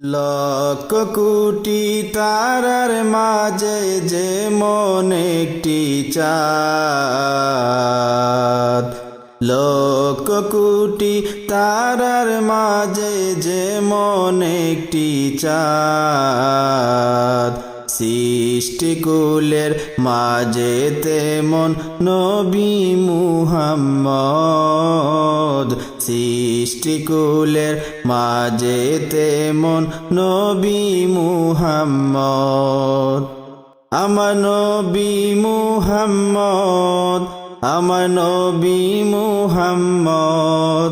লক্ষ কোটি তারার মাঝে যেমন একটি চাঁদ, লক্ষ কোটি তারার মাঝে যেমন একটি চাঁদ, সৃষ্টিকুলের মাঝে তেমন নবী মুহাম্মদ, সৃষ্টিকুলের মাঝে তেমন নবী মুহাম্মদ। আমার নবী মুহাম্মদ, আমার নবী মুহাম্মদ,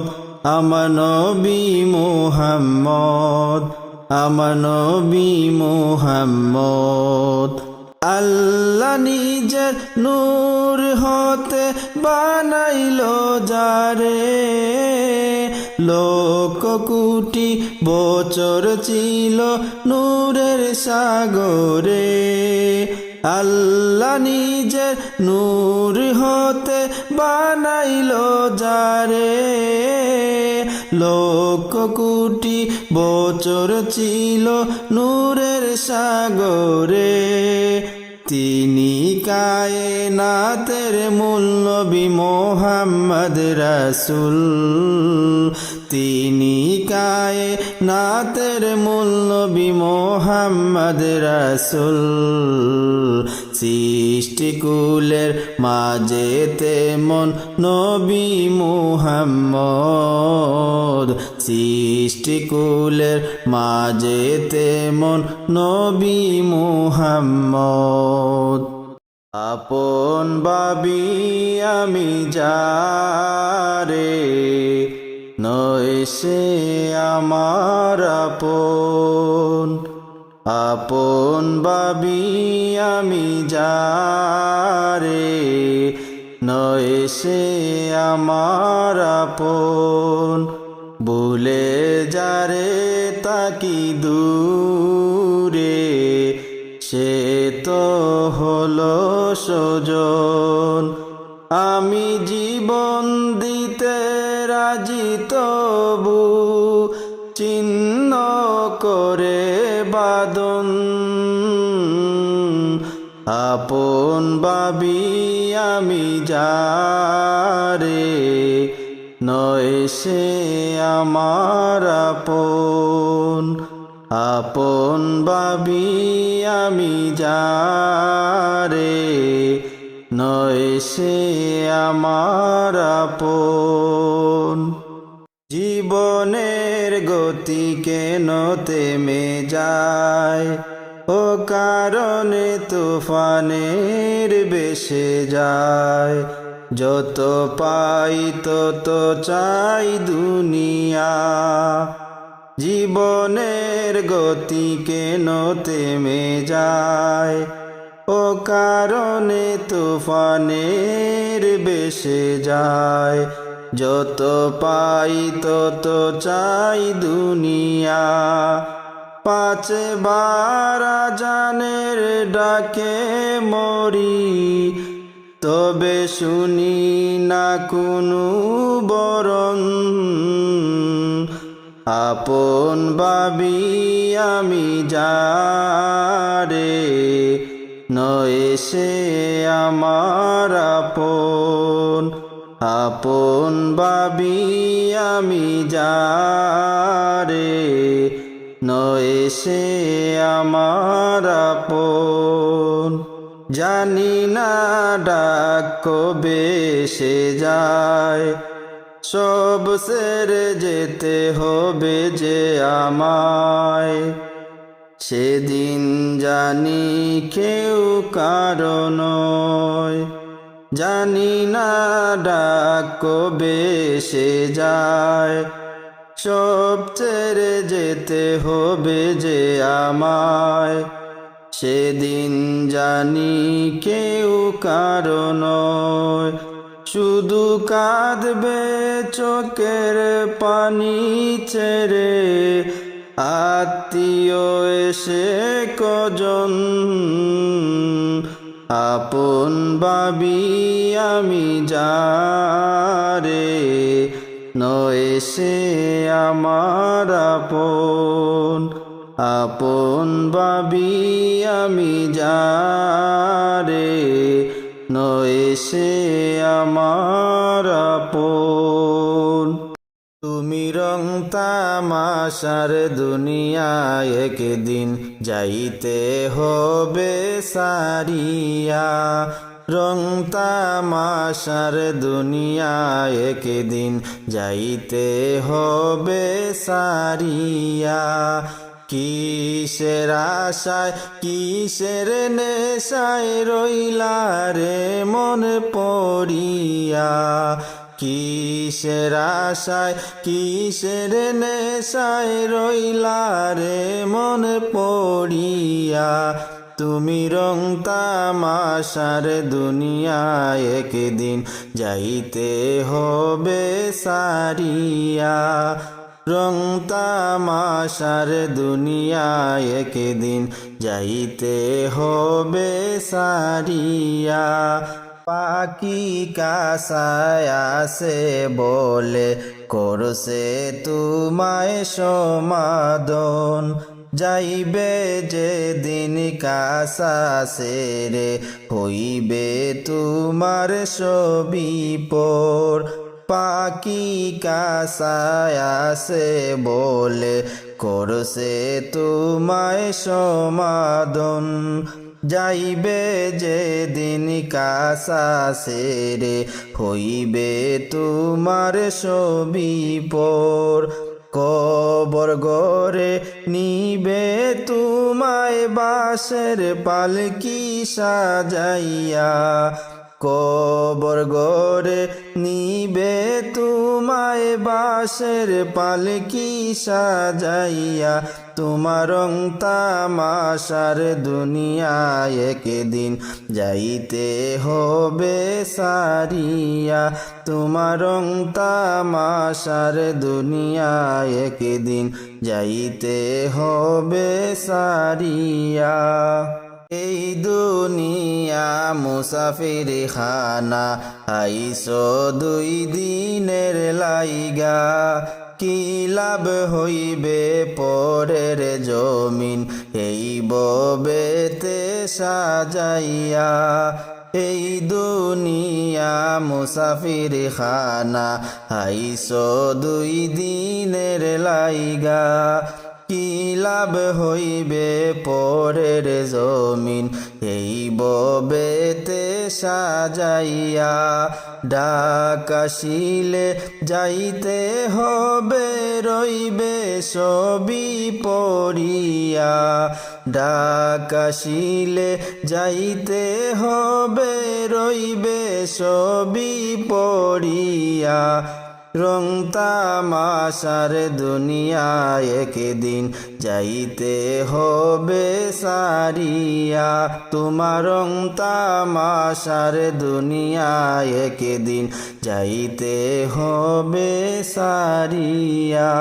আমার নবী মুহাম্মদ, আমার নবী মুহাম্মদ। আল্লাহ নিজের নূর হতে বানাইলো যারে, লক্ষ কোটি বছর ছিল নূরের সাগরে। আল্লাহ নিজের নূর হতে বানাইলো যারে, লক্ষ কোটি বছর ছিল নূরের সাগরে। তিনি কায়নাতের মূল নবী মুহাম্মদ রাসূল, তিনি কায়নাতের মূল নবী মুহাম্মদ রাসূল। সৃষ্টিকুলের মাঝে তেমন নবী মুহাম্মদ, সৃষ্টিকুলের মাঝে তেমন নবী মুহাম্মদ। আপন ভাবি আমি যারে, নয় সে আমার আপন। আপন ভাবি আমি যারে, নয় সে আমার আপন। ভুলে যারে তাকি দূরে, সে তো হলো স্বজন। আমি জীবন দিতে রাজি তবু চিহ্ন করে বাঁধন। আপন ভাবি আমি যারে, নয় সে আমার আপন। আপন ভাবি আমি যারে, নয় সে আমার আপন। জীবনের গতি কেন থেমে যায়, ও কারণে তুফানের বেশে যায়। যত পাই তত চাই দুনিয়া, জীবনের গতি কেন থেমে যায়, ও কারণে তুফানের বেশে যায়। যত পাই তত চাই দুনিয়া, পাঁচ বার আজানের ডাকে মরি, তবে শুনি না কোনো বরণ। আপন ভাবি আমি যারে, নয় সে আমার আপন। আপন ভাবি আমি যারে, নয় সে আমার আপন। জানি না ডাক কবে সে যায়, সব ছেড়ে যেতে হবে যে আমায়। সেদিন জানি কেউ কারণ নয়, জানি না ডাক কবে সে যায়, সব ছেড়ে যেতে হবে যে আমায়। সেদিন জানি কেউ কারণ নয়, শুধু কাঁদবে চোখের পানি ছেড়ে, আত্মীয় এসে কজন। আপন ভাবি আমি যারে, নয় সে আমার আপন। আপন ভাবি আমি যারে, নয় সে আমার আপন। তুমি রং তামাশার দুনিয়ায় একদিন যাইতে হবে সারিয়া, রং তামাশার দুনিয়ায় একদিন যাইতে হবে সারিয়া। কিসের আশায় কিসের নেশায় রইলা রে মন পড়িয়া, কিসের আশায় কিসের নেশায় রইলা রে মন পড়িয়া। তুমি রং তামাশার দুনিয়ায় একদিন যাইতে হবে সারিয়া, রং তামাশার দুনিয়ায় একদিন যাইতে হবে সারিয়া। পাখি কাসায় আসে বলে করছে তোমায় সমাদন, যাইবে যে দিন কাসা সেরে হইবে তোমার সবিপর। পাখি কাসায় আসে বলে করছে তোমায় সমাদন, যাইবে যে দিন কাসা সেরে হইবে তোমার সবিপর। কবর গরে নিবে তোমায় বাঁশের পালকি সাজাইয়া, কবর গরে নিবে তোমায় বাঁশের পালকি সাজাইয়া। তোমার রং তামাশার দুনিয়ায় একদিন যাইতে হবে সারিয়া, তোমার রং তামাশার দুনিয়ায় একদিন যাইতে হবে সারিয়া। এই দুনিয়া মুসাফির খানা, আইসো 2 দিনের লাইগা। কি লাভ হইবে পরের জমিন এই ববেতে সাজাইয়া। এই দুনিয়া মুসাফির খানা, আইসো 2 দিনের লাইগা। কি লাভ হইবে পরের জমিন এই ববেতে সাজাইয়া। ডাক আসিলে যাইতে হবে রইবে সবই পড়িয়া, ডাক আসিলে যাইতে হবে রইবে সবই পড়িয়া। রং তামাশার দুনিয়ায় একদিন যাইতে হবে সারিয়া, তোমার রং তামাশার দুনিয়ায় একদিন যাইতে হবে সারিয়া।